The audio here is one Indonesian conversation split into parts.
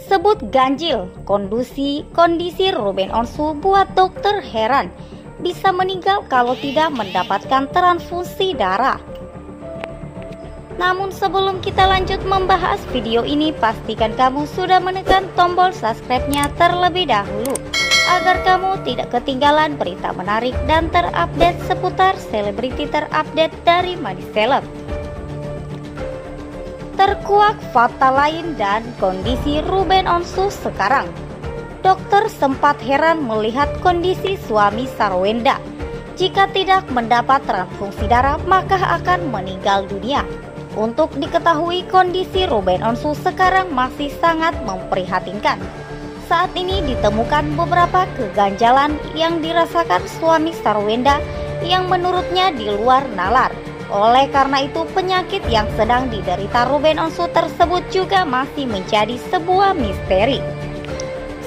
Sebut ganjil, kondisi Ruben Onsu buat dokter heran. Bisa meninggal kalau tidak mendapatkan transfusi darah. Namun sebelum kita lanjut membahas video ini, pastikan kamu sudah menekan tombol subscribe-nya terlebih dahulu, agar kamu tidak ketinggalan berita menarik dan terupdate seputar selebriti terupdate dari Money Celeb. Terkuak fakta lain dan kondisi Ruben Onsu sekarang. Dokter sempat heran melihat kondisi suami Sarwenda. Jika tidak mendapat transfusi darah, maka akan meninggal dunia. Untuk diketahui, kondisi Ruben Onsu sekarang masih sangat memprihatinkan. Saat ini ditemukan beberapa keganjalan yang dirasakan suami Sarwenda yang menurutnya di luar nalar. Oleh karena itu, penyakit yang sedang diderita Ruben Onsu tersebut juga masih menjadi sebuah misteri.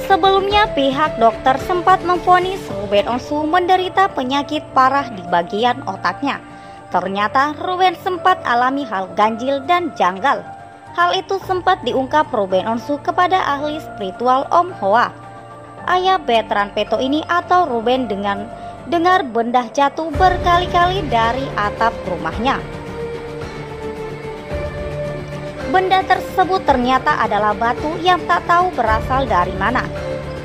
Sebelumnya, pihak dokter sempat memvonis Ruben Onsu menderita penyakit parah di bagian otaknya. Ternyata Ruben sempat alami hal ganjil dan janggal. Hal itu sempat diungkap Ruben Onsu kepada ahli spiritual Om Hoa. Ayah Betran Peto ini atau Ruben dengan dengar benda jatuh berkali-kali dari atap rumahnya. Benda tersebut ternyata adalah batu yang tak tahu berasal dari mana.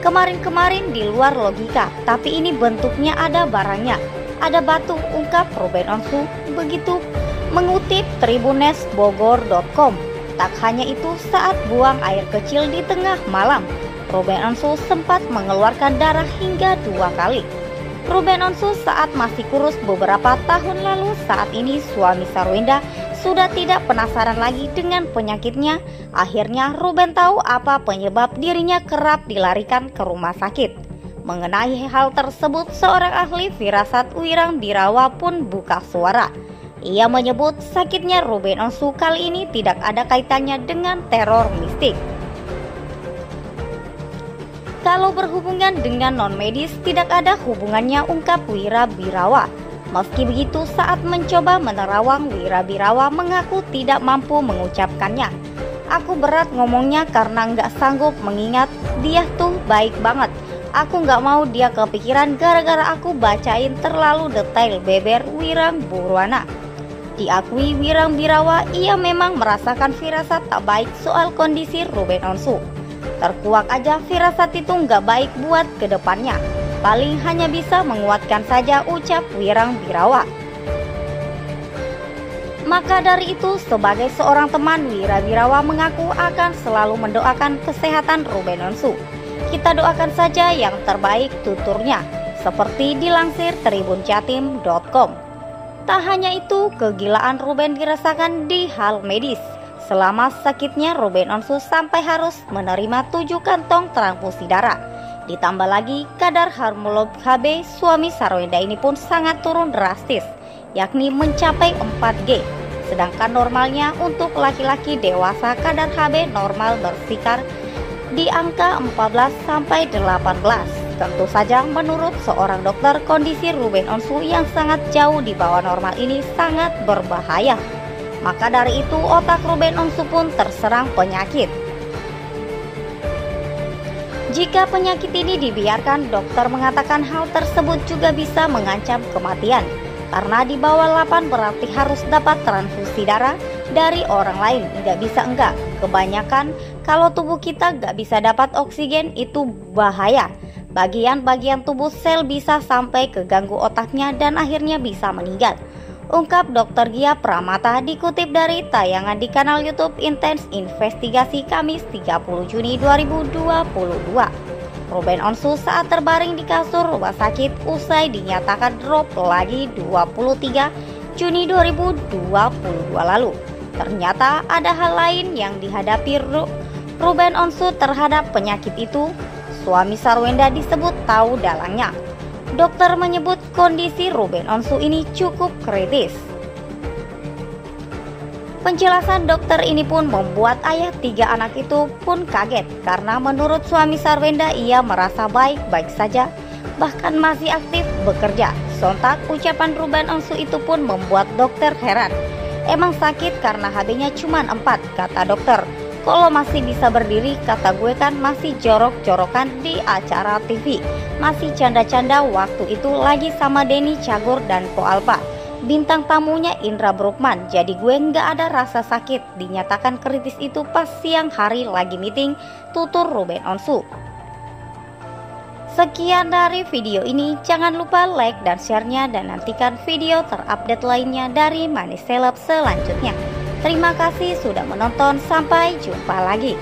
Kemarin-kemarin di luar logika, tapi ini bentuknya ada barangnya. Ada batu, ungkap Ruben Onsu begitu mengutip tribunesbogor.com. Tak hanya itu, saat buang air kecil di tengah malam, Ruben Onsu sempat mengeluarkan darah hingga 2 kali. Ruben Onsu saat masih kurus beberapa tahun lalu, saat ini suami Sarwenda sudah tidak penasaran lagi dengan penyakitnya. Akhirnya Ruben tahu apa penyebab dirinya kerap dilarikan ke rumah sakit. Mengenai hal tersebut, seorang ahli firasat Wirang Birawa pun buka suara. Ia menyebut sakitnya Ruben Onsu kali ini tidak ada kaitannya dengan teror mistik. Kalau berhubungan dengan non-medis, tidak ada hubungannya, ungkap Wira Birawa. Meski begitu, saat mencoba menerawang, Wira Birawa mengaku tidak mampu mengucapkannya. Aku berat ngomongnya karena nggak sanggup mengingat dia tuh baik banget. Aku nggak mau dia kepikiran gara-gara aku bacain terlalu detail, beber Wirang Burwana. Diakui Wirang Birawa, ia memang merasakan firasat tak baik soal kondisi Ruben Onsu. Terkuak aja, firasat itu nggak baik buat kedepannya. Paling hanya bisa menguatkan saja, ucap Wirang Birawa. Maka dari itu, sebagai seorang teman, Wira Birawa mengaku akan selalu mendoakan kesehatan Ruben Onsu. Kita doakan saja yang terbaik, tuturnya, seperti dilansir tribunjatim.com. Tak hanya itu, kegilaan Ruben dirasakan di hal medis. Selama sakitnya, Ruben Onsu sampai harus menerima 7 kantong transfusi darah. Ditambah lagi, kadar hormon HB suami Sarwenda ini pun sangat turun drastis, yakni mencapai 4G. Sedangkan normalnya untuk laki-laki dewasa kadar HB normal berkisar di angka 14-18. Tentu saja menurut seorang dokter, kondisi Ruben Onsu yang sangat jauh di bawah normal ini sangat berbahaya. Maka dari itu, otak Ruben Onsu pun terserang penyakit. Jika penyakit ini dibiarkan, dokter mengatakan hal tersebut juga bisa mengancam kematian. Karena di bawah 8 berarti harus dapat transfusi darah dari orang lain, nggak bisa enggak. Kebanyakan kalau tubuh kita nggak bisa dapat oksigen, itu bahaya. Bagian-bagian tubuh sel bisa sampai keganggu otaknya dan akhirnya bisa meninggal, ungkap Dr. Gia Pramata dikutip dari tayangan di kanal YouTube Intens Investigasi Kamis 30 Juni 2022. Ruben Onsu saat terbaring di kasur rumah sakit usai dinyatakan drop lagi 23 Juni 2022 lalu. Ternyata ada hal lain yang dihadapi Ruben Onsu terhadap penyakit itu. Suami Sarwenda disebut tahu dalangnya. Dokter menyebut kondisi Ruben Onsu ini cukup kritis. Penjelasan dokter ini pun membuat ayah 3 anak itu pun kaget, karena menurut suami Sarwenda ia merasa baik-baik saja, bahkan masih aktif bekerja. Sontak ucapan Ruben Onsu itu pun membuat dokter heran. Emang sakit karena HB-nya cuma 4, kata dokter. Kok lo masih bisa berdiri, kata gue kan masih jorok-jorokan di acara TV, masih canda-canda waktu itu lagi sama Denny Cagur dan Po Alpa. Bintang tamunya Indra Bruggman, jadi gue nggak ada rasa sakit. Dinyatakan kritis itu pas siang hari lagi meeting, tutur Ruben Onsu. Sekian dari video ini, jangan lupa like dan share-nya dan nantikan video terupdate lainnya dari Money Celeb selanjutnya. Terima kasih sudah menonton, sampai jumpa lagi.